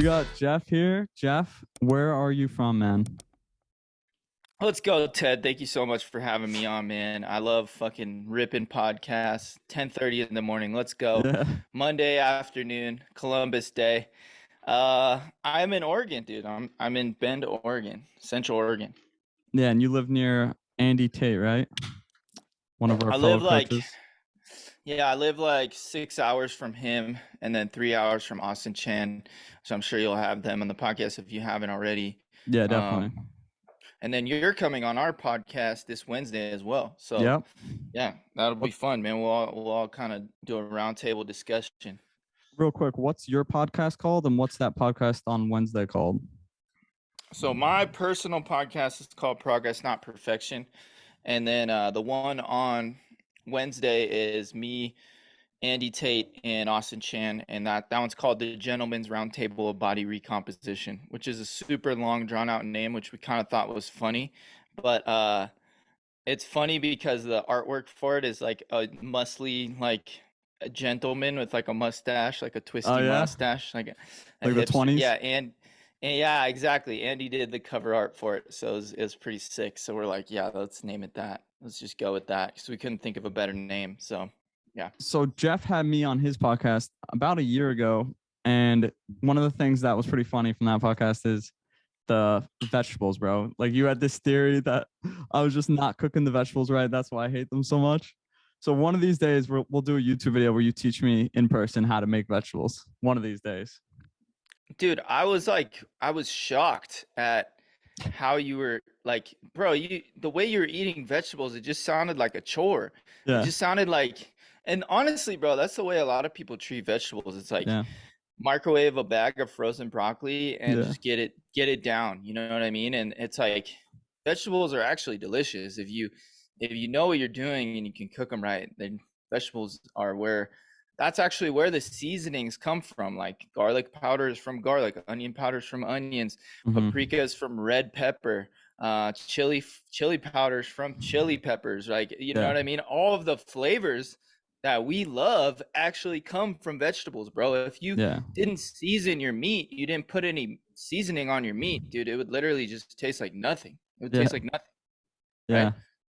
We got Jeff here. Jeff, where are you from, man? Let's go, Ted. Thank you so much for having me on, man. I love fucking ripping podcasts. 10:30 in the morning. Let's go. Yeah. Monday afternoon, Columbus Day. I'm in Oregon, dude. I'm in Bend, Oregon, Central Oregon. Yeah, and you live near Andy Tate, right? One of our I fellow live like, coaches. yeah, I live like 6 hours from him and then 3 hours from Austin Chan. So I'm sure you'll have them on the podcast if you haven't already. Yeah, Um, definitely. and then you're coming on our podcast this Wednesday as well. So Yep. yeah, that'll be What, fun, man. We'll all kind of do a roundtable discussion. real quick, what's your podcast called and what's that podcast on Wednesday called? So my personal podcast is called Progress Not Perfection, and then the one on Wednesday is me, Andy Tate, and Austin Chan, and that one's called the Gentleman's Roundtable of Body Recomposition, which is a super long, drawn out name, which we kind of thought was funny, but it's funny because the artwork for it is like a muscly, like a gentleman with like a mustache, like a Oh, twisty yeah? mustache, like a Like the hipster. 20s? Yeah, and yeah, exactly. Andy did the cover art for it, so it was pretty sick. So we're like, yeah, let's name it that. Let's just go with that because we couldn't think of a better name. So yeah. So Jeff had me on his podcast about a year ago, and one of the things that was pretty funny from that podcast is the vegetables, bro. Like you had this theory that I was just not cooking the vegetables right. That's why I hate them so much. So one of these days we'll do a YouTube video where you teach me in person how to make vegetables. One of these days. Dude, I was shocked at how you were like, bro, the way you were eating vegetables, it just sounded like a chore. It Yeah. just sounded like, and honestly, bro, that's the way a lot of people treat vegetables. It's like Yeah. microwave a bag of frozen broccoli and Yeah. just get it down. You know what I mean? And it's like vegetables are actually delicious if you know what you're doing and you can cook them right. Then vegetables are where that's actually where the seasonings come from. Like garlic powder is from garlic, onion powder is from onions, Mm-hmm. paprika is from red pepper, chili powders from chili peppers. Like you know Yeah. what I mean? All of the flavors that we love actually come from vegetables, bro. If you Yeah. didn't season your meat, you didn't put any seasoning on your meat, dude, it would literally just taste like nothing. It would Yeah. taste like nothing, right? Yeah.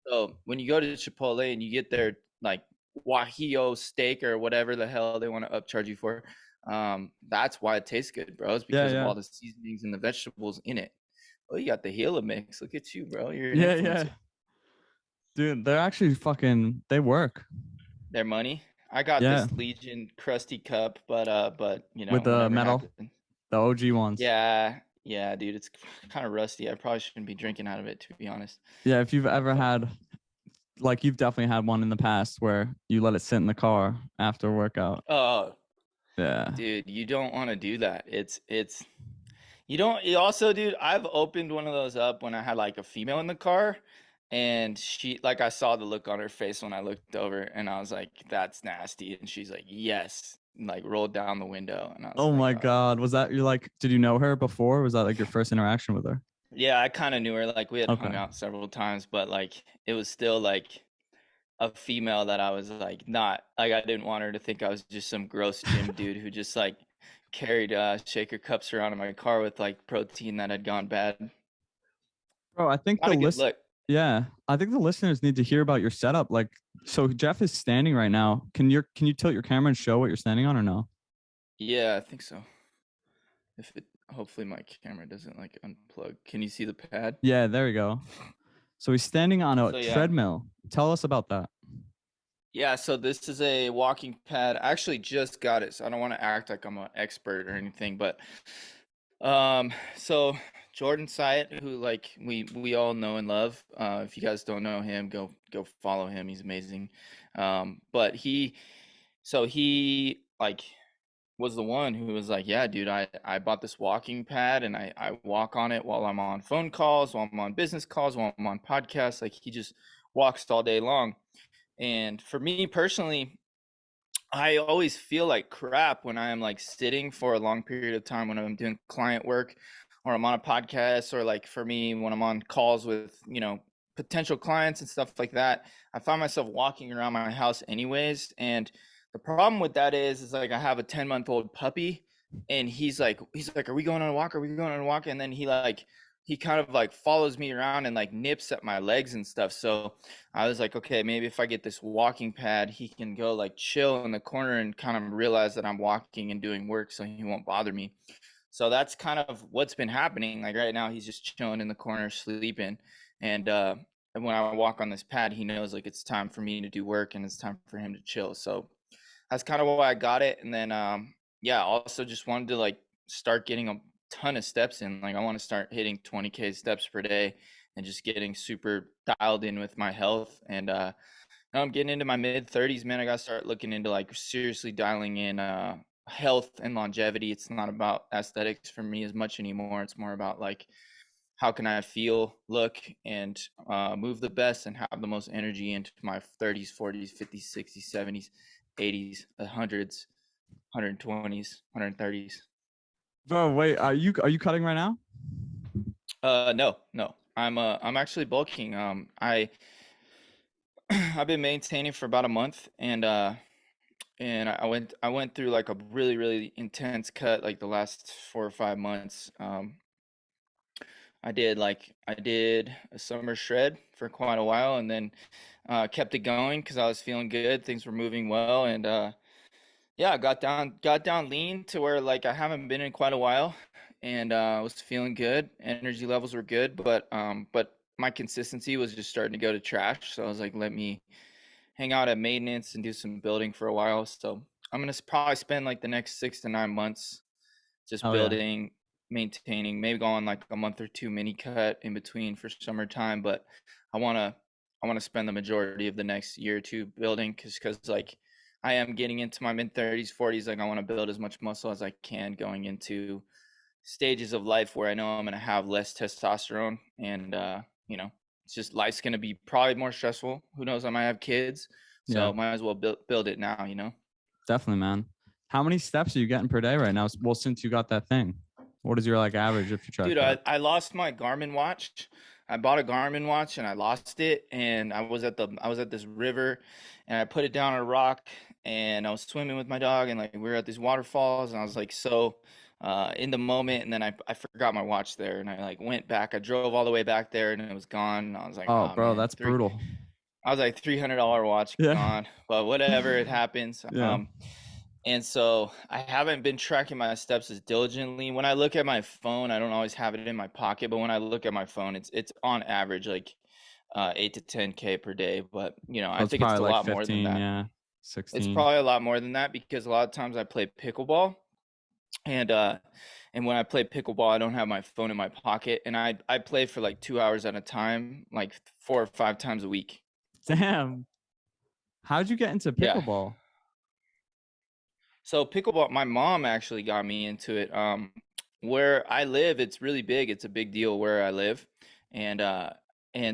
So when you go to Chipotle and you get their like Guajillo steak or whatever the hell they want to upcharge you for, that's why it tastes good, bro. It's Yeah. because of Yeah. all the seasonings and the vegetables in it. Oh, you got the Gila mix. Look at you, bro. You're an Yeah. Yeah. influencer. Dude, they're actually fucking they work. Their money. I got Yeah. this Legion crusty cup, but With the whatever metal, happened. the OG ones. Yeah, yeah, dude, it's kind of rusty. I probably shouldn't be drinking out of it, to be honest. Yeah, if you've ever But had like you've definitely had one in the past where you let it sit in the car after a workout. oh, Yeah. dude, you don't want to do that. It's you don't. You also, dude, I've opened one of those up when I had like a female in the car, and she like I saw the look on her face when I looked over, and I was like, "That's nasty," and she's like, "Yes," and like rolled down the window, and I was Oh like, my God. Was that you like, did you know her before? Was that like your first interaction with her? Yeah, I kind of knew her. Like we had hung Okay. out several times, but like it was still like a female that I was like not like I didn't want her to think I was just some gross gym dude who just like carried shaker cups around in my car with like protein that had gone bad. Bro, I think Not the a good list look. yeah, I think the listeners need to hear about your setup. Like, so Jeff is standing right now. Can you tilt your camera and show what you're standing on or no? Yeah, I think so. If it hopefully my camera doesn't like unplug. Can you see the pad? Yeah, there we go. So he's standing on a So yeah. treadmill. Tell us about that. Yeah, so this is a walking pad. I actually just got it, so I don't want to act like I'm an expert or anything, but so Jordan Syatt, who like we all know and love. If you guys don't know him, go follow him. He's amazing. But he like was the one who was like, yeah, dude, I bought this walking pad and I walk on it while I'm on phone calls, while I'm on business calls, while I'm on podcasts. Like he just walks all day long. And for me personally, I always feel like crap when I'm like sitting for a long period of time when I'm doing client work or I'm on a podcast or like for me when I'm on calls with, potential clients and stuff like that. I find myself walking around my house anyways. And the problem with that is like I have a 10-month-old puppy and he's like, are we going on a walk? Are we going on a walk? And then he kind of like follows me around and like nips at my legs and stuff. So I was like, okay, maybe if I get this walking pad, he can go like chill in the corner and kind of realize that I'm walking and doing work, so he won't bother me. So that's kind of what's been happening. Like right now, he's just chilling in the corner, sleeping. And when I walk on this pad, he knows like it's time for me to do work and it's time for him to chill. So that's kind of why I got it. And then, yeah, also just wanted to like start getting a ton of steps in. Like I want to start hitting 20K steps per day and just getting super dialed in with my health. And now I'm getting into my mid 30s, man. I got to start looking into like seriously dialing in health and longevity. It's not about aesthetics for me as much anymore. It's more about like how can I feel, look, and move the best and have the most energy into my 30s, 40s, 50s, 60s, 70s, 80s, 100s, 120s, 130s. Bro, wait, are you cutting right now? No, no. I'm actually bulking. I've been maintaining for about a month, and I went through like a really really intense cut like the last 4 or 5 months. I did a summer shred for quite a while, and then kept it going because I was feeling good. Things were moving well, and yeah, I got down lean to where like I haven't been in quite a while, and I was feeling good. Energy levels were good, but my consistency was just starting to go to trash. So I was like, let me hang out at maintenance and do some building for a while. So I'm gonna probably spend like the next 6 to 9 months just Oh yeah. building, maintaining, maybe go on like a month or two mini cut in between for summertime. But I wanna I wanna spend the majority of the next year or two building because like I am getting into my mid 30s, 40s. Like I want to build as much muscle as I can going into stages of life where I know I'm gonna have less testosterone and you know, it's just life's gonna be probably more stressful. Who knows? I might have kids, Yeah, so might as well build it now. You know. definitely, man. How many steps are you getting per day right now? Well, since you got that thing, what is your like average if you track Dude, I, that? I lost my Garmin watch. I bought a Garmin watch and I lost it. And I was at this river and I put it down on a rock and I was swimming with my dog and like we were at these waterfalls and I was like so in the moment, and then I forgot my watch there and I like went back. I drove all the way back there and it was gone. And I was like, Oh, oh bro, man, that's brutal. I was like $300 watch Yeah, gone, but whatever, it happens. yeah. And so I haven't been tracking my steps as diligently. When I look at my phone, I don't always have it in my pocket, but when I look at my phone, it's on average like 8 to 10K per day. But you know, So I it's think it's probably a like lot more than 15, that. yeah, It's 16. probably a lot more than that because a lot of times I play pickleball, and when I play pickleball, I don't have my phone in my pocket, and I play for like 2 hours at a time, like 4 or 5 times a week. Damn. How'd you get into Yeah. pickleball? So pickleball, my mom actually got me into it. Where I live, it's really big. It's a big deal where I live, and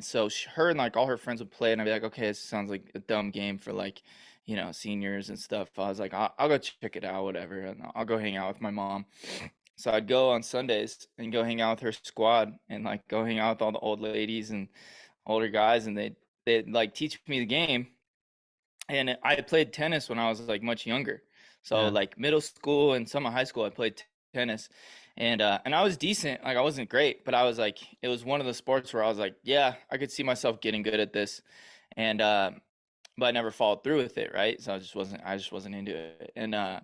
so her and like all her friends would play, and I'd be like, okay, this sounds like a dumb game for like, you know, seniors and stuff. I was like, I'll go check it out, whatever, and I'll go hang out with my mom. So I'd go on Sundays and go hang out with her squad, and like go hang out with all the old ladies and older guys, and they'd like teach me the game. And I played tennis when I was like much younger. So Yeah. like middle school and some of high school, I played tennis, and I was decent. Like I wasn't great, but I was like, it was one of the sports where I was like, yeah, I could see myself getting good at this, and but I never followed through with it, right? So I just wasn't into it. And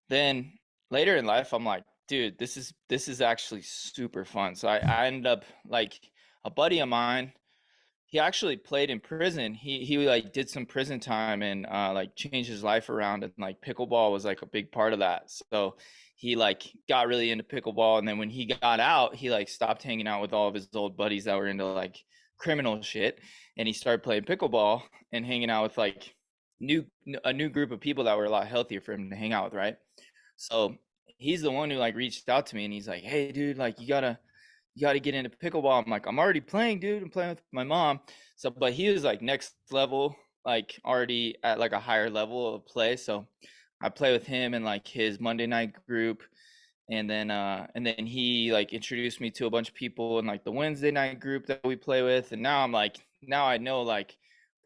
then later in life, I'm like, dude, this is actually super fun. So I ended up like a buddy of mine, he actually played in prison. He like did some prison time and like changed his life around, and like pickleball was like a big part of that. So he like got really into pickleball, and then when he got out, he like stopped hanging out with all of his old buddies that were into like criminal shit, and he started playing pickleball and hanging out with like new a new group of people that were a lot healthier for him to hang out with, right? So he's the one who like reached out to me and he's like, "Hey dude, like you gotta get into pickleball." I'm like, I'm already playing, dude. I'm playing with my mom. So, but he was like next level, like already at like a higher level of play. So I play with him in like his Monday night group. And then he like introduced me to a bunch of people in like the Wednesday night group that we play with. And now I'm like, now I know like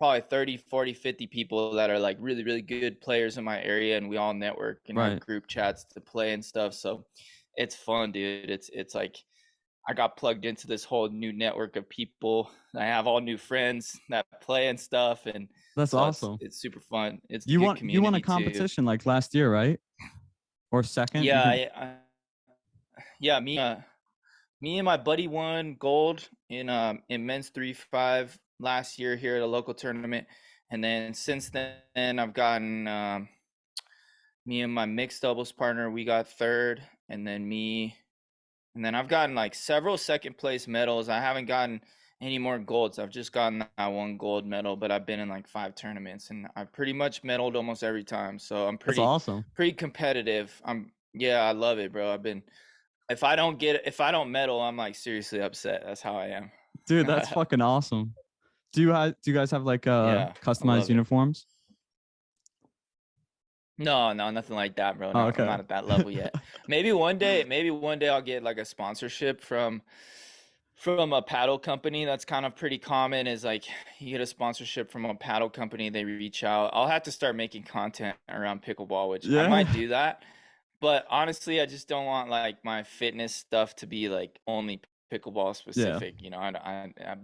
probably 30, 40, 50 people that are like really, really good players in my area, and we all network and have Right. group chats to play and stuff. So it's fun, dude. It's like I got plugged into this whole new network of people. I have all new friends that play and stuff, and That's so awesome. it's super fun. It's a You good won a community too. competition like last year, right? Or second? You Yeah, can. yeah. Me and my buddy won gold in men's 3-5 last year here at a local tournament, and then since then I've gotten me and my mixed doubles partner, we got third, and then I've gotten like several second place medals. I haven't gotten any more golds. I've just gotten that one gold medal, but I've been in like 5 tournaments, and I've pretty much medaled almost every time. So I'm That's pretty awesome. pretty competitive. Yeah, I love it, bro. If I don't medal, I'm like seriously upset. That's how I am. Dude, that's fucking awesome. Do you guys have like Yeah, I customized love it. uniforms? No, nothing like that, bro. Oh, No, I'm okay. not at that level yet. Maybe one day I'll get like a sponsorship from a paddle company. That's kind of pretty common, is like you get a sponsorship from a paddle company, they reach out. I'll have to start making content around pickleball, which I Yeah. might do that. But honestly, I just don't want like my fitness stuff to be like only pickleball Yeah. specific,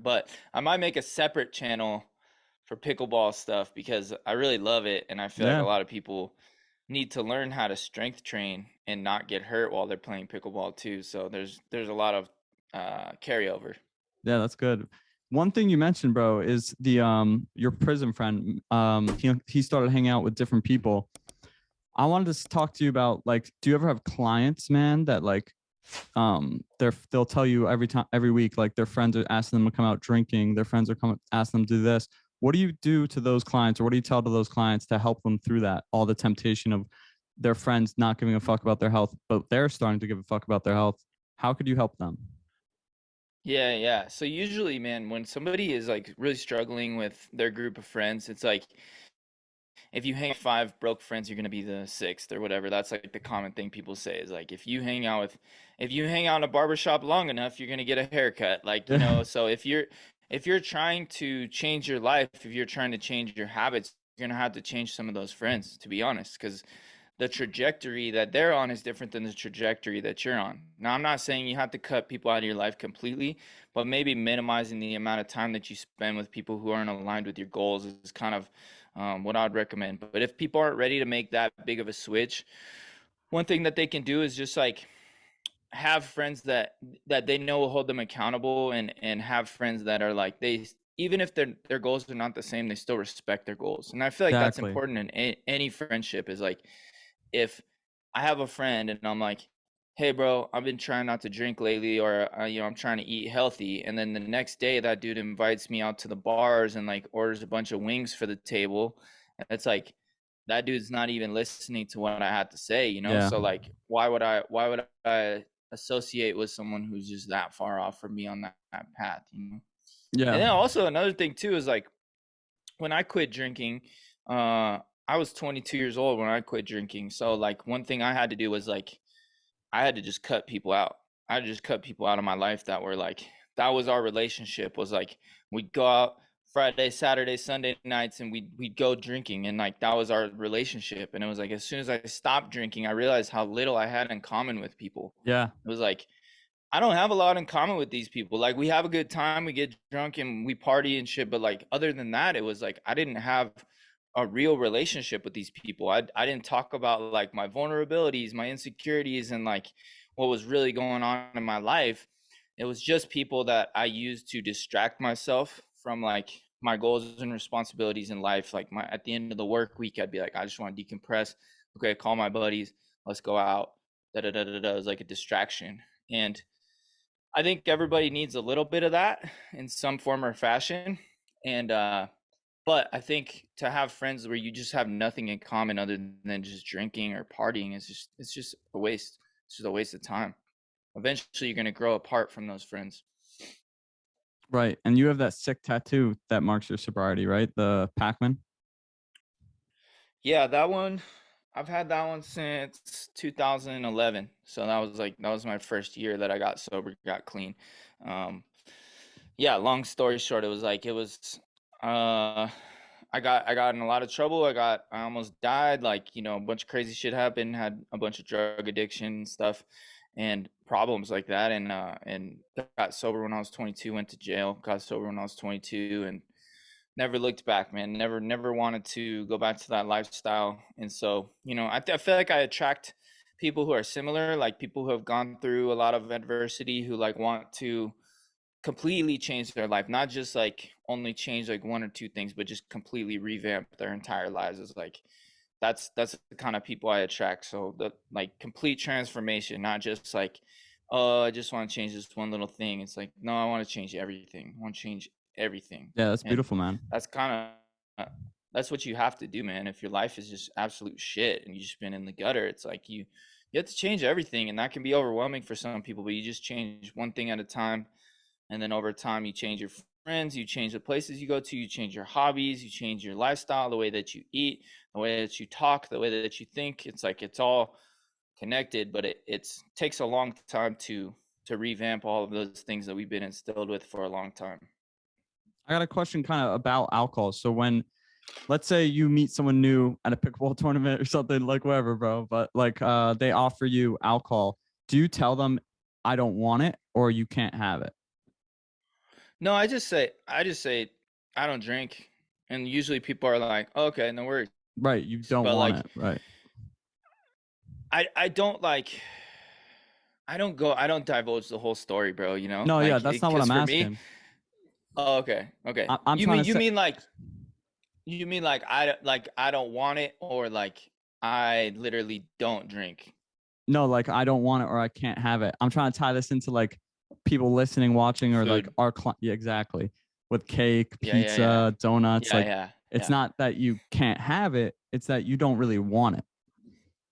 but I might make a separate channel for pickleball stuff because I really love it, and I feel like a Yeah. lot of people need to learn how to strength train and not get hurt while they're playing pickleball too. So there's a lot of carryover. Yeah, that's good. One thing you mentioned, bro, is the your prison friend. He started hanging out with different people. I wanted to talk to you about, like, do you ever have clients, man, that like they'll tell you every week, like their friends are asking them to come out drinking, their friends are coming asking them to do this. What do you do to those clients, or what do you tell to those clients to help them through that, all the temptation of their friends not giving a fuck about their health, but they're starting to give a fuck about their health? How could you help them? Yeah. So usually, man, when somebody is like really struggling with their group of friends, it's like if you hang 5 broke friends, you're gonna be the sixth or whatever. That's like the common thing people say is like if you hang out in a barbershop long enough, you're gonna get a haircut. Like, Yeah. so if you're trying to change your life, if you're trying to change your habits, you're gonna have to change some of those friends, to be honest, because the trajectory that they're on is different than the trajectory that you're on. Now, I'm not saying you have to cut people out of your life completely, but maybe minimizing the amount of time that you spend with people who aren't aligned with your goals is kind of what I'd recommend. But if people aren't ready to make that big of a switch, one thing that they can do is just like have friends that they know will hold them accountable, and have friends that are like, they, even if their goals are not the same, they still respect their goals. And I feel like that's Exactly. important in any friendship, is like, if I have a friend and I'm like, hey, bro, I've been trying not to drink lately, or I'm trying to eat healthy, and then the next day that dude invites me out to the bars and like orders a bunch of wings for the table, and it's like that dude's not even listening to what I had to say, Yeah. So like, why would I associate with someone who's just that far off from me on that path? Yeah. And then also another thing too is like, when I quit drinking, I was 22 years old when I quit drinking. So like one thing I had to do was like, I had to just cut people out. I had to just cut people out of my life that were like, that was our relationship, was like, we'd go out Friday, Saturday, Sunday nights, and we'd go drinking, and like that was our relationship. And it was like, as soon as I stopped drinking, I realized how little I had in common with people. Yeah. It was like, I don't have a lot in common with these people. Like, we have a good time, we get drunk and we party and shit, but like other than that, it was like I didn't have a real relationship with these people. I didn't talk about like my vulnerabilities, my insecurities, and like what was really going on in my life. It was just people that I used to distract myself from like my goals and responsibilities in life. Like, my at the end of the work week, I'd be like, I just want to decompress. Okay, call my buddies, let's go out. Da da da da da. It was like a distraction. And I think everybody needs a little bit of that in some form or fashion. And but I think to have friends where you just have nothing in common other than just drinking or partying is just, it's just a waste. It's just a waste of time. Eventually you're going to grow apart from those friends. Right. And you have that sick tattoo that marks your sobriety, right? The Pac-Man. Yeah, that one, I've had that one since 2011. So that was my first year that I got sober, got clean. Um yeah, long story short, it was I got in a lot of trouble. I almost died. Like, you know, a bunch of crazy shit happened. Had a bunch of drug addiction stuff and problems like that. And got sober when I was 22. Went to jail. Got sober when I was 22, and never looked back, man. Never wanted to go back to that lifestyle. And so, you know, I feel like I attract people who are similar, like people who have gone through a lot of adversity, who like want to completely change their life, not just like only change like one or two things, but just completely revamp their entire lives. Is like that's the kind of people I attract. So the like complete transformation, not just like, oh, I just want to change this one little thing. It's like, no, I want to change everything. I want to change everything. Yeah, that's And beautiful, man. that's kind of that's what you have to do, man. If your life is just absolute shit and you just been in the gutter, it's like you have to change everything, and that can be overwhelming for some people, but you just change one thing at a time. And then over time, you change your friends, you change the places you go to, you change your hobbies, you change your lifestyle, the way that you eat, the way that you talk, the way that you think. It's like it's all connected, but it takes a long time to revamp all of those things that we've been instilled with for a long time. I got a question kind of about alcohol. So when, let's say you meet someone new at a pickleball tournament or something, like whatever, bro, but like they offer you alcohol, do you tell them I don't want it or you can't have it? No, I just say I don't drink, and usually people are like, oh, okay, no worries. Right, you don't But want like, it, right? I don't like. I don't divulge the whole story, bro, you know? No, yeah, Like, that's not what because I'm for me, asking. oh, okay, okay. I'm trying to You say, mean like I don't want it, or like I literally don't drink. no, like I don't want it or I can't have it. I'm trying to tie this into like people listening, watching, or like Food. our yeah, exactly. With cake, Yeah, yeah, yeah. pizza, donuts, Yeah, like yeah, it's yeah. not that you can't have it, it's that you don't really want it,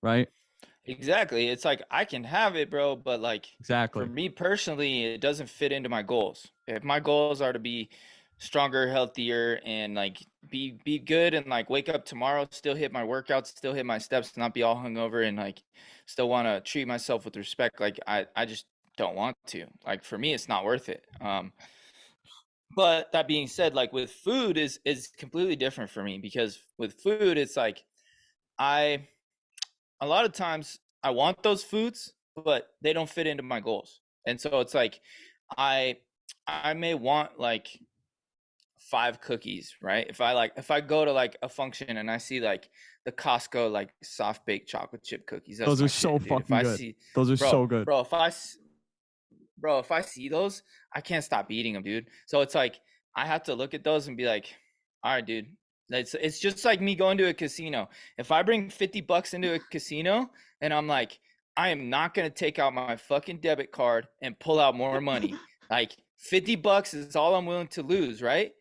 right? Exactly. It's like I can have it, bro, but like for Exactly. me personally, it doesn't fit into my goals. If my goals are to be stronger, healthier, and like be good and like wake up tomorrow, still hit my workouts, still hit my steps, not be all hungover, and like still want to treat myself with respect, like I just don't want to. Like for me, it's not worth it. But that being said, like with food is completely different for me, because with food, it's like I a lot of times I want those foods, but they don't fit into my goals. And so it's like I I may want like 5 cookies, right? If I go to like a function and I see like the Costco like soft baked chocolate chip cookies, that's Those are my so shit, dude. If fucking I good. see, Those are bro, so good. bro, if I see those, I can't stop eating them, dude. So it's like I have to look at those and be like, all right, dude. It's just like me going to a casino. If I bring $50 into a casino and I'm like, I am not gonna take out my fucking debit card and pull out more money. Like $50 is all I'm willing to lose, right?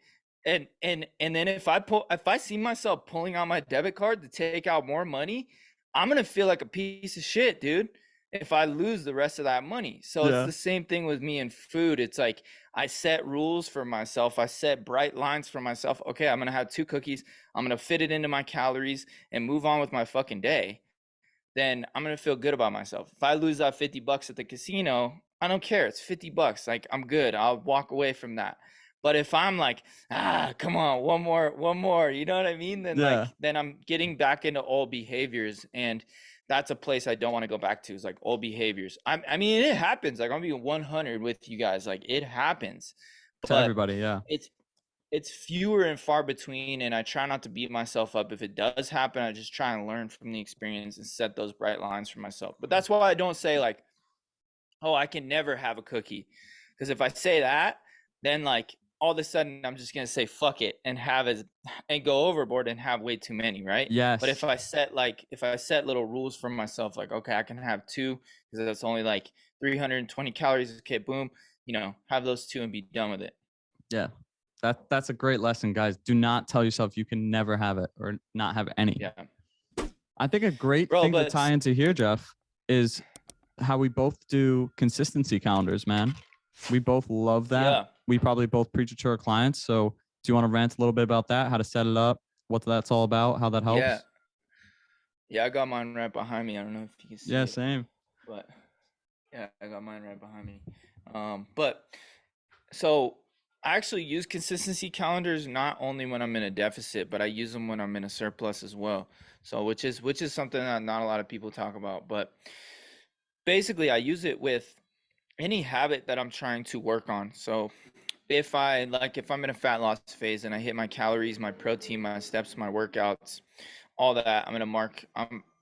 And then if I see myself pulling out my debit card to take out more money, I'm gonna feel like a piece of shit, dude, if I lose the rest of that money. So it's Yeah. the same thing with me and food. It's like I set rules for myself. I set bright lines for myself. Okay, I'm going to have 2 cookies. I'm going to fit it into my calories and move on with my fucking day. Then I'm going to feel good about myself. If I lose that $50 at the casino, I don't care. It's $50. Like I'm good. I'll walk away from that. But if I'm like, come on, one more, you know what I mean? Yeah. Then I'm getting back into old behaviors, and that's a place I don't want to go back to. Is like old behaviors. I mean, it happens. Like I'm being 100 with you guys. Like it happens, To but everybody, yeah. it's it's fewer and far between, and I try not to beat myself up if it does happen. I just try and learn from the experience and set those bright lines for myself. But that's why I don't say like, oh, I can never have a cookie, because if I say that, then like all of a sudden I'm just gonna say fuck it and have as and go overboard and have way too many, right? But Yes. if I set little rules for myself, like okay, I can have 2 because that's only like 320 calories. Okay, boom, have those 2 and be done with it. Yeah. That's a great lesson, guys. Do not tell yourself you can never have it or not have any. Yeah, I think a great bro. thing to But tie into here, Jeff, is how we both do consistency calendars, man. We both love that. yeah, We probably both preach it to our clients. So do you want to rant a little bit about that? How to set it up, what that's all about, how that yeah, helps? yeah. I got mine right behind me. I don't know if you can see Yeah, it, same. but yeah, I got mine right behind me. But so I actually use consistency calendars not only when I'm in a deficit, but I use them when I'm in a surplus as well. So which is something that not a lot of people talk about, but basically I use it with any habit that I'm trying to work on. So if I'm in a fat loss phase and I hit my calories, my protein, my steps, my workouts, all that, I'm gonna mark.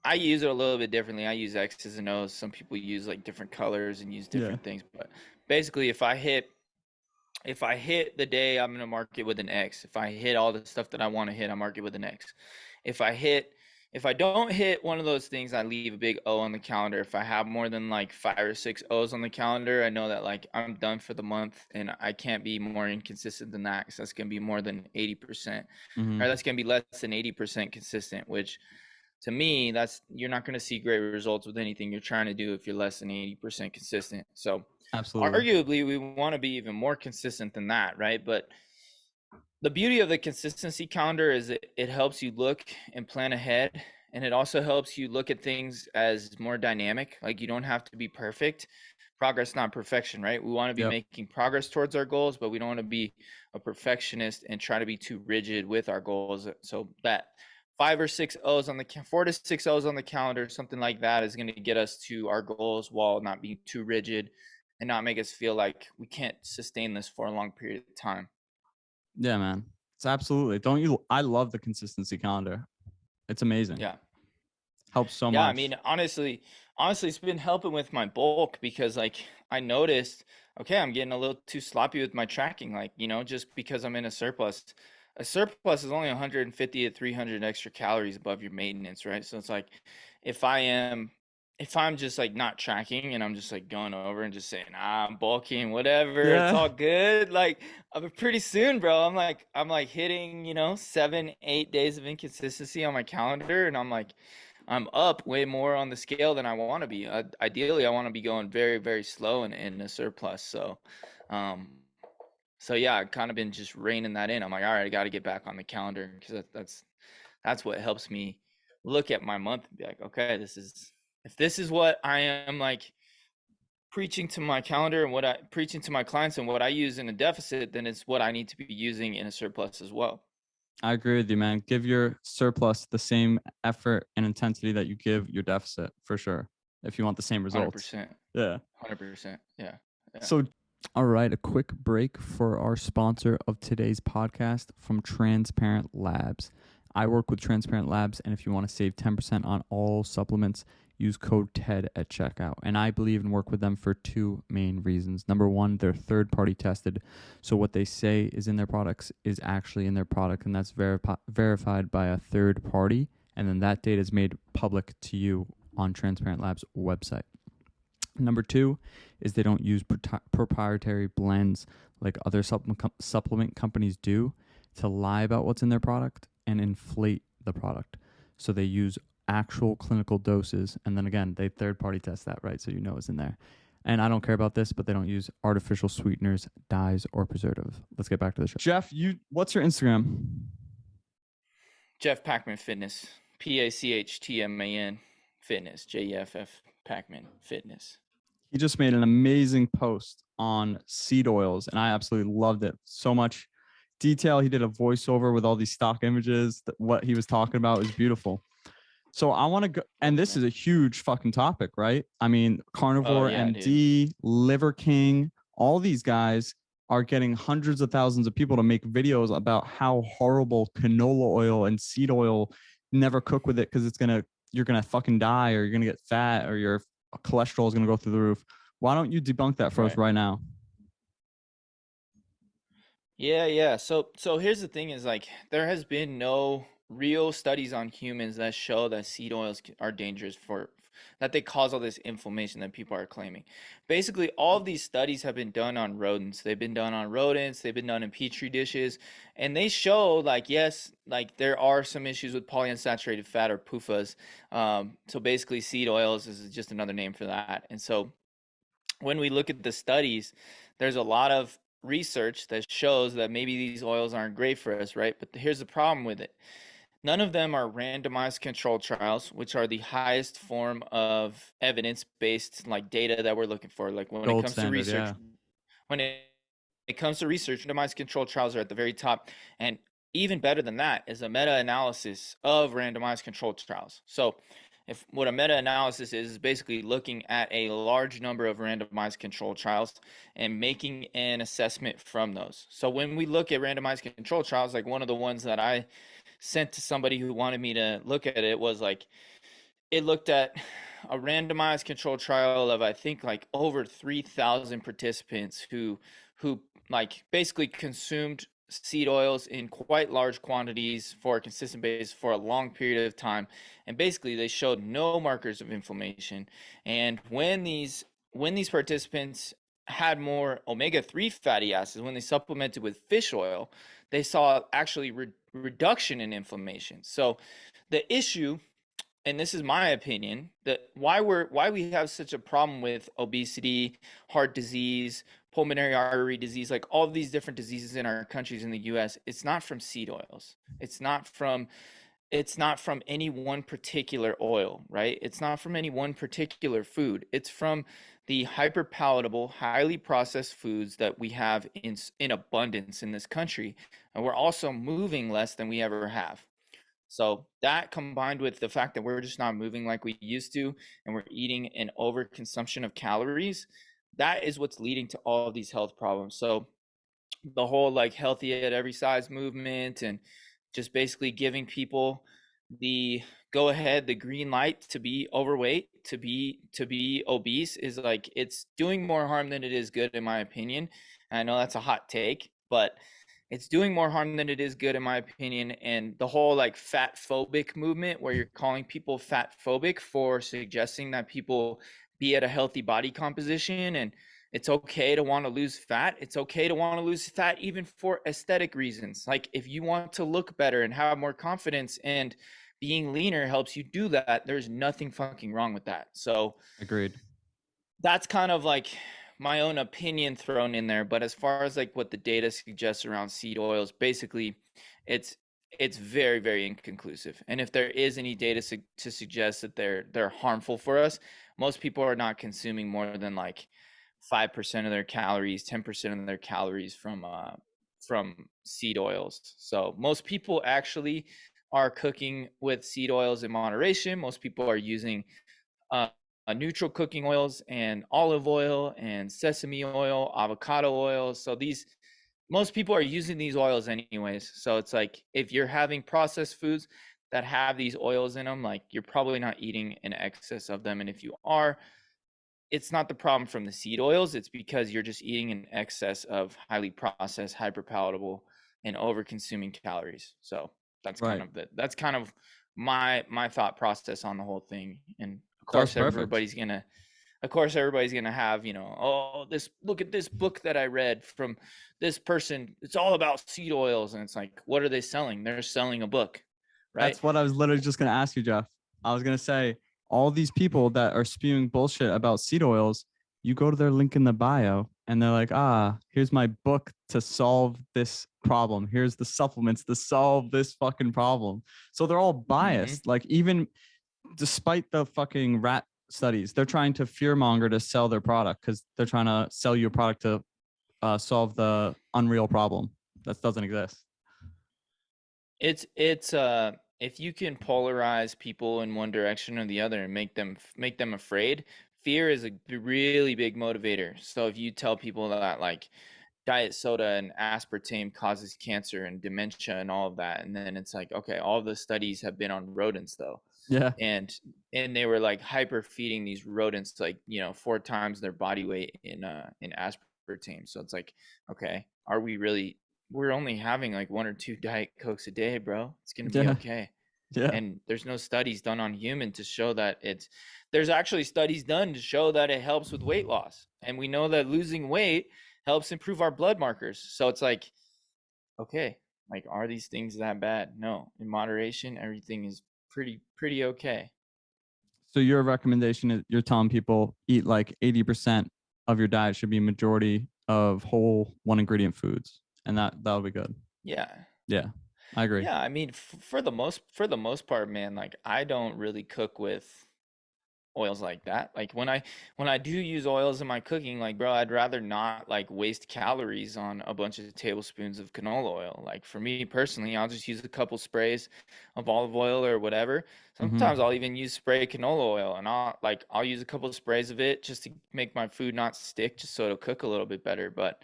I use it a little bit differently. I use X's and O's. Some people use like different colors and use Yeah. different things. But basically, if I hit the day, I'm gonna mark it with an X. If I hit all the stuff that I want to hit, I mark it with an X. If I hit, if I don't hit one of those things, I leave a big O on the calendar. If I have more than like 5 or 6 O's on the calendar, I know that like I'm done for the month, and I can't be more inconsistent than that, because that's gonna be more than 80%, Mm-hmm. or that's gonna be less than 80% consistent. Which to me, that's you're not gonna see great results with anything you're trying to do if you're less than 80% consistent. So Absolutely. arguably we want to be even more consistent than that, right? But the beauty of the consistency calendar is it helps you look and plan ahead, and it also helps you look at things as more dynamic. Like, you don't have to be perfect. Progress, not perfection, right? We want to be Yep. making progress towards our goals, but we don't want to be a perfectionist and try to be too rigid with our goals. So that 5 or 6 O's on the 4 to 6 O's on the calendar, something like that, is going to get us to our goals while not being too rigid and not make us feel like we can't sustain this for a long period of time. Yeah, man. It's absolutely. Don't you? I love the consistency calendar. It's amazing. Yeah. Helps so Yeah, I much. mean, honestly, it's been helping with my bulk, because like I noticed, okay, I'm getting a little too sloppy with my tracking, like, just because I'm in a surplus. A surplus is only 150 to 300 extra calories above your maintenance, right? So it's like if I am if I'm just like not tracking and I'm just like going over and just saying, I'm bulking, whatever, it's Yeah. all good. Like, pretty soon, bro, I'm like hitting, 7, 8 days of inconsistency on my calendar, and I'm up way more on the scale than I want to be. Ideally, I want to be going very, very slow in a surplus. Um, so yeah, I've kind of been just reining that in. I'm like, all right, I got to get back on the calendar, because that's what helps me look at my month and be like, okay, if this is what I am like preaching to my calendar and what I preaching to my clients and what I use in a deficit, then it's what I need to be using in a surplus as well. I agree with you, man. Give your surplus the same effort and intensity that you give your deficit for sure, if you want the same results. 100%. Yeah. 100%. Yeah. Yeah. So, all right, a quick break for our sponsor of today's podcast from Transparent Labs. I work with Transparent Labs, and if you want to save 10% on all supplements, use code TED at checkout. And I believe and work with them for two main reasons. Number one, they're third-party tested, so what they say is in their products is actually in their product, and that's verified by a third party, and then that data is made public to you on Transparent Labs' website. Number two is they don't use proprietary blends like other supplement companies do to lie about what's in their product and inflate the product. So they use actual clinical doses, and then again, they third-party test that, right? So you know it's in there. And I don't care about this, but they don't use artificial sweeteners, dyes, or preservatives. Let's get back to the show. Jeff, what's your Instagram? Jeff Pachtman Fitness. Pachtman Fitness. JEFF Pachtman Fitness. He just made an amazing post on seed oils, and I absolutely loved it. So much detail. He did a voiceover with all these stock images. What he was talking about is beautiful. So I want to go, and this is a huge fucking topic, right? I mean, Carnivore yeah, MD, Liver King, all these guys are getting hundreds of thousands of people to make videos about how horrible canola oil and seed oil. Never cook with it because you're gonna fucking die, or you're gonna get fat, or your cholesterol is gonna go through the roof. Why don't you debunk that for us right now? Yeah. So here's the thing: is like there has been no real studies on humans that show that seed oils are dangerous that they cause all this inflammation that people are claiming. Basically, all of these studies have been done on rodents. They've been done on rodents. They've been done in petri dishes, and they show like, yes, like there are some issues with polyunsaturated fat, or PUFAs. So basically, seed oils is just another name for that. And so when we look at the studies, there's a lot of research that shows that maybe these oils aren't great for us, right? But here's the problem with it. None of them are randomized controlled trials, which are the highest form of evidence-based like data that we're looking for. Like when it Gold comes to standard, research, yeah. when it it comes to research, randomized controlled trials are at the very top. And even better than that is a meta-analysis of randomized controlled trials. So if what a meta-analysis is basically looking at a large number of randomized controlled trials and making an assessment from those. So when we look at randomized controlled trials, like one of the ones that I sent to somebody who wanted me to look at it was like, it looked at a randomized controlled trial of, I think, like over 3,000 participants who like basically consumed seed oils in quite large quantities for a consistent basis for a long period of time, and basically they showed no markers of inflammation. And when these participants had more omega-3 fatty acids, when they supplemented with fish oil, they saw actually reduction in inflammation. So the issue, and this is my opinion, that why we have such a problem with obesity, heart disease, pulmonary artery disease, like all of these different diseases in our countries in the US, it's not from seed oils. It's not from any one particular oil, right? It's not from any one particular food. It's from the hyper palatable, highly processed foods that we have in abundance in this country. And we're also moving less than we ever have. So that, combined with the fact that we're just not moving like we used to, and we're eating an overconsumption of calories, that is what's leading to all of these health problems. So the whole like healthy at every size movement, and just basically giving people the go ahead, the green light to be overweight, to be obese, is like, it's doing more harm than it is good, in my opinion. And I know that's a hot take, but it's doing more harm than it is good, in my opinion. And the whole like fat phobic movement, where you're calling people fat phobic for suggesting that people be at a healthy body composition, and it's okay to want to lose fat. It's okay to want to lose fat even for aesthetic reasons. Like if you want to look better and have more confidence, and being leaner helps you do that, there's nothing fucking wrong with that. So Agreed. that's kind of like my own opinion thrown in there. But as far as like what the data suggests around seed oils, basically it's it's very, very inconclusive. And if there is any data to suggest that they're harmful for us, most people are not consuming more than like 5% of their calories, 10% of their calories from seed oils. So most people actually are cooking with seed oils in moderation. Most people are using uh, neutral cooking oils and olive oil and sesame oil, avocado oil. So these, most people are using these oils anyways. So it's like, if you're having processed foods that have these oils in them, like you're probably not eating in excess of them. And if you are, it's not the problem from the seed oils. It's because you're just eating in excess of highly processed, hyper palatable, and over consuming calories. So Right. that's kind of my thought process on the whole thing. And of That was course perfect. everybody's gonna have, oh, this, look at this book that I read from this person, it's all about seed oils. And it's like, what are they selling? They're selling a book, right? That's what I was literally just going to ask you, Jeff. I was going to say, all these people that are spewing bullshit about seed oils, you go to their link in the bio and they're like, here's my book to solve this problem. Here's the supplements to solve this fucking problem. So they're all Mm-hmm. biased. Like, even despite the fucking rat studies, they're trying to fearmonger to sell their product because they're trying to sell you a product to solve the unreal problem that doesn't exist. It's if you can polarize people in one direction or the other and make them afraid, fear is a really big motivator. So if you tell people that like diet soda and aspartame causes cancer and dementia and all of that, and then it's like, okay, all the studies have been on rodents though. Yeah. And they were like hyper feeding these rodents like, 4 times their body weight in aspartame. So it's like, okay, are we really, we're only having like 1 or 2 diet cokes a day, bro. It's gonna be Yeah. okay. Yeah. And there's no studies done on human to show that there's actually studies done to show that it helps with weight loss, and we know that losing weight helps improve our blood markers. So it's like, okay, like, are these things that bad? No, in moderation, everything is pretty okay. So your recommendation is you're telling people eat like 80% of your diet should be majority of whole one ingredient foods, and that'll be good. Yeah. Yeah, I agree. Yeah, I mean, for the most part, man, like I don't really cook with oils like that. Like when I do use oils in my cooking, like bro, I'd rather not like waste calories on a bunch of tablespoons of canola oil. Like for me personally, I'll just use a couple sprays of olive oil or whatever. Mm-hmm. Sometimes I'll even use spray canola oil, and I'll use a couple of sprays of it just to make my food not stick, just so it'll cook a little bit better. But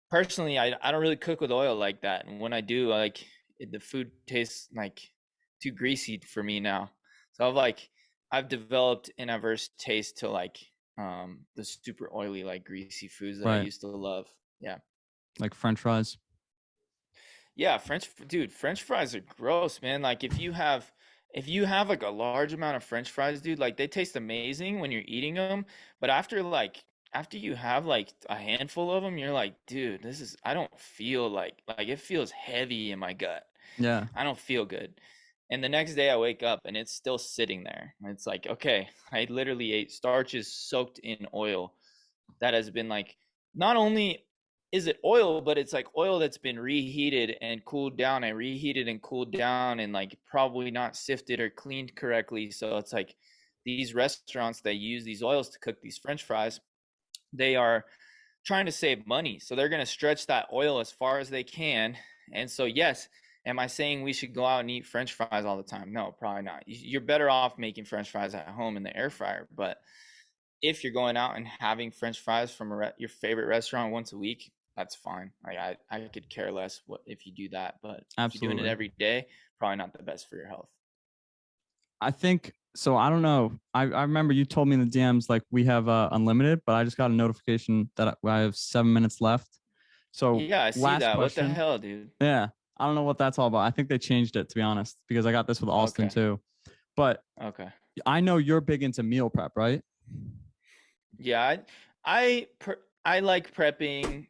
personally, I don't really cook with oil like that, and when I do, the food tastes like too greasy for me now. So I've developed an averse taste to the super oily, like greasy foods that I Right. used to love. Yeah. Like French fries. Yeah, French fries are gross, man. Like if you have like a large amount of French fries, dude, like they taste amazing when you're eating them, but after you have like a handful of them, you're like, dude, I don't feel like it feels heavy in my gut. Yeah. I don't feel good. And the next day I wake up and it's still sitting there. It's like, okay, I literally ate starches soaked in oil that has been like, not only is it oil, but it's like oil that's been reheated and cooled down and reheated and cooled down and like probably not sifted or cleaned correctly. So it's like these restaurants that use these oils to cook these French fries, they are trying to save money. So they're going to stretch that oil as far as they can. And so, yes, am I saying we should go out and eat French fries all the time? No, probably not. You're better off making French fries at home in the air fryer. But if you're going out and having French fries from your favorite restaurant once a week, that's fine. Like I could care less what if you do that, but if you're doing it Absolutely. every day, probably not the best for your health. I think so. I don't know. I remember you told me in the DMs like we have unlimited, but I just got a notification that I have 7 minutes left. So Yeah, I see last that. What the question. hell, dude? Yeah. I don't know what that's all about. I think they changed it to be honest, because I got this with Austin Okay. too. But Okay. I know you're big into meal prep, right? Yeah, I like prepping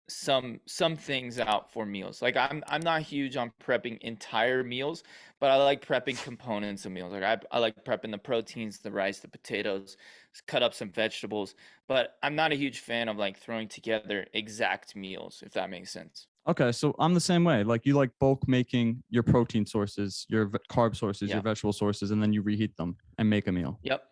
some things out for meals. Like I'm not huge on prepping entire meals, but I like prepping components of meals. Like I like prepping the proteins, the rice, the potatoes, cut up some vegetables, but I'm not a huge fan of like throwing together exact meals, if that makes sense. Okay, so I'm the same way. Like you like bulk making your protein sources, your carb sources, your Yeah. vegetable sources, and then you reheat them and make a meal. Yep.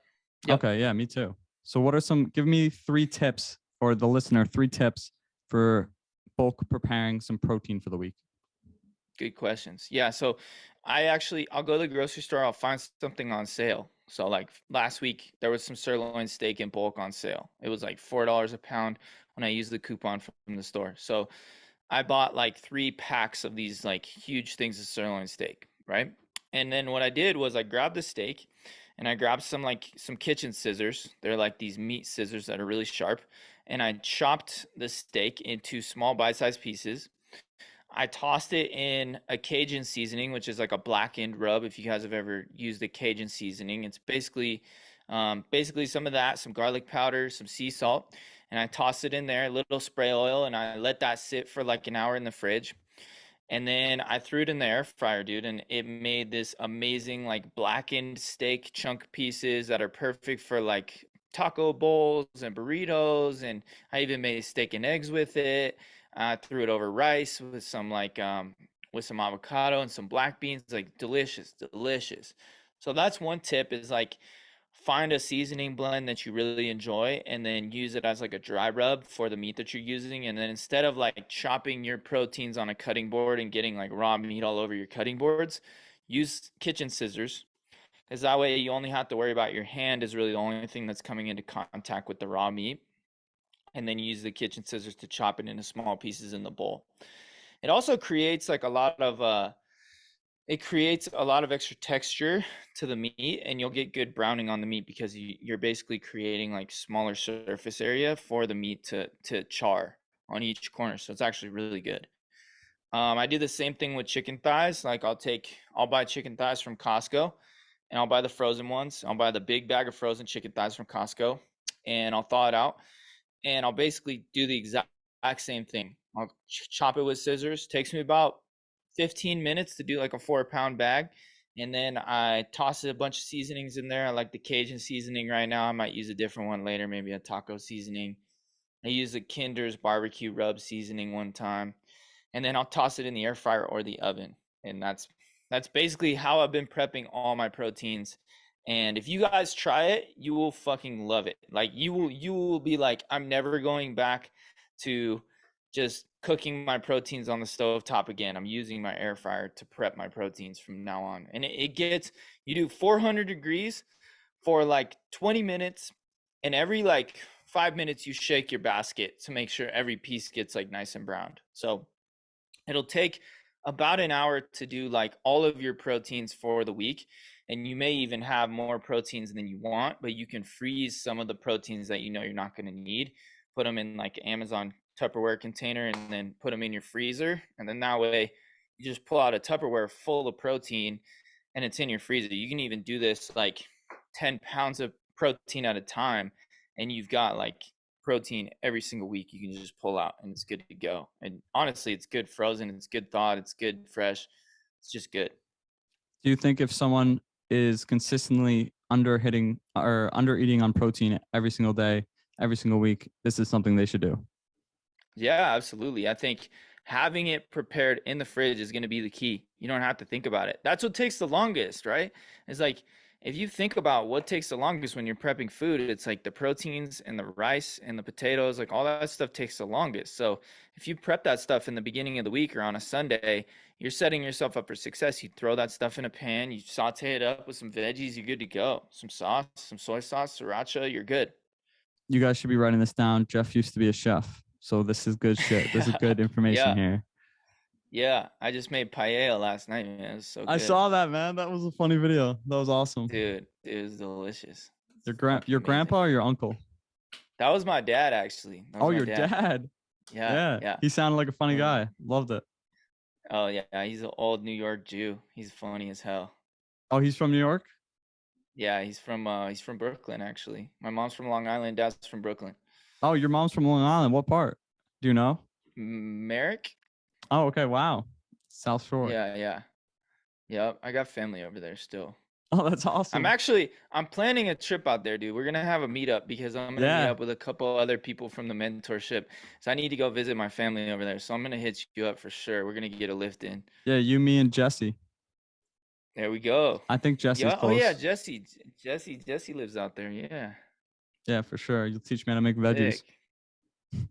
Yep. Okay, yeah, me too. So what are some, give me 3 tips or the listener, 3 tips for bulk preparing some protein for the week. Good questions. Yeah, so I'll go to the grocery store, I'll find something on sale. So like last week there was some sirloin steak in bulk on sale. It was like $4 a pound when I used the coupon from the store. So I bought like 3 packs of these like huge things of sirloin steak, right? And then what I did was I grabbed the steak and I grabbed some kitchen scissors. They're like these meat scissors that are really sharp, and I chopped the steak into small bite-sized pieces. I tossed it in a Cajun seasoning, which is like a blackened rub. If you guys have ever used a Cajun seasoning, it's basically some of that, some garlic powder, some sea salt, and I tossed it in there, a little spray oil, and I let that sit for like an hour in the fridge. And then I threw it in the air fryer, dude, and it made this amazing like blackened steak chunk pieces that are perfect for like taco bowls and burritos. And I even made steak and eggs with it. I threw it over rice with some avocado and some black beans, like delicious, delicious. So that's one tip is like find a seasoning blend that you really enjoy and then use it as like a dry rub for the meat that you're using. And then instead of like chopping your proteins on a cutting board and getting like raw meat all over your cutting boards, use kitchen scissors, because that way you only have to worry about your hand is really the only thing that's coming into contact with the raw meat. And then use the kitchen scissors to chop it into small pieces in the bowl. It also creates like a lot of extra texture to the meat, and you'll get good browning on the meat because you're basically creating like smaller surface area for the meat to char on each corner. So it's actually really good. I do the same thing with chicken thighs. Like I'll buy chicken thighs from Costco, and I'll buy the frozen ones. I'll buy the big bag of frozen chicken thighs from Costco, and I'll thaw it out, and I'll basically do the exact same thing. I'll chop it with scissors. Takes me about 15 minutes to do like a 4 pound bag. And then I toss a bunch of seasonings in there. I like the Cajun seasoning right now. I might use a different one later, maybe a taco seasoning. I use the Kinder's barbecue rub seasoning one time. And then I'll toss it in the air fryer or the oven. And that's basically how I've been prepping all my proteins. And if you guys try it, you will fucking love it. Like you will be like, I'm never going back to just cooking my proteins on the stove top again. I'm using my air fryer to prep my proteins from now on. And it gets, you do 400 degrees for like 20 minutes, and every like 5 minutes you shake your basket to make sure every piece gets like nice and browned. So it'll take about an hour to do like all of your proteins for the week. And you may even have more proteins than you want, but you can freeze some of the proteins that you know you're not going to need, put them in like Amazon Tupperware container, and then put them in your freezer. And then that way you just pull out a Tupperware full of protein and it's in your freezer. You can even do this like 10 pounds of protein at a time, and you've got like protein every single week you can just pull out, and it's good to go. And honestly, it's good frozen, it's good thawed, it's good fresh, it's just good. Do you think if someone is consistently under hitting or under eating on protein every single day, every single week, this is something they should do? Yeah, absolutely. I think having it prepared in the fridge is going to be the key. You don't have to think about it. That's what takes the longest, right? It's like if you think about what takes the longest when you're prepping food, it's like the proteins and the rice and the potatoes, like all that stuff takes the longest. So if you prep that stuff in the beginning of the week or on a Sunday, you're setting yourself up for success. You throw that stuff in a pan, you saute it up with some veggies, you're good to go. Some sauce, some soy sauce, sriracha, you're good. You guys should be writing this down. Jeff used to be a chef, so this is good shit. This is good information Yeah. here. Yeah, I just made paella last night, man. It was so good. I saw that, man. That was a funny video. That was awesome. Dude, it was delicious. Your grandpa or your uncle? That was my dad, actually. Oh, your dad. Yeah. He sounded like a funny guy. Loved it. Oh yeah, he's an old New York Jew. He's funny as hell. Oh, he's from New York? Yeah, he's from Brooklyn, actually. My mom's from Long Island, dad's from Brooklyn. Oh, your mom's from Long Island. What part? Do you know? Merrick? Oh, okay. Wow. South Shore. Yeah. Yep, I got family over there still. Oh, that's awesome. I'm planning a trip out there, dude. We're gonna have a meetup because I'm gonna meet up with a couple other people from the mentorship. So I need to go visit my family over there. So I'm gonna hit you up for sure. We're gonna get a lift in. Yeah, you, me, and Jesse. There we go. I think Jesse's close. Oh yeah, Jesse lives out there. Yeah. Yeah, for sure. You'll teach me how to make veggies. Sick.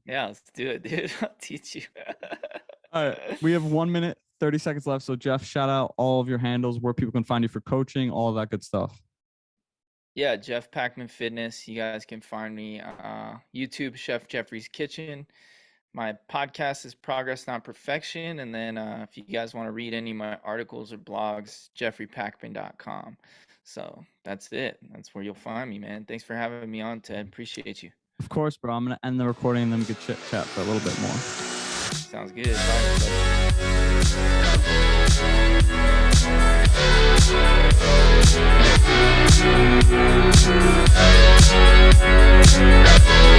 Yeah, let's do it, dude. I'll teach you. All right, we have 1 minute, 30 seconds left. So Jeff, shout out all of your handles, where people can find you for coaching, all of that good stuff. Yeah, Jeff Pachtman Fitness. You guys can find me YouTube, Chef Jeffrey's Kitchen. My podcast is Progress Not Perfection. And then if you guys want to read any of my articles or blogs, jeffreypachtman.com. So that's it. That's where you'll find me, man. Thanks for having me on, Ted. Appreciate you. Of course, bro. I'm going to end the recording and then we can chit chat for a little bit more. Sounds good. Bye,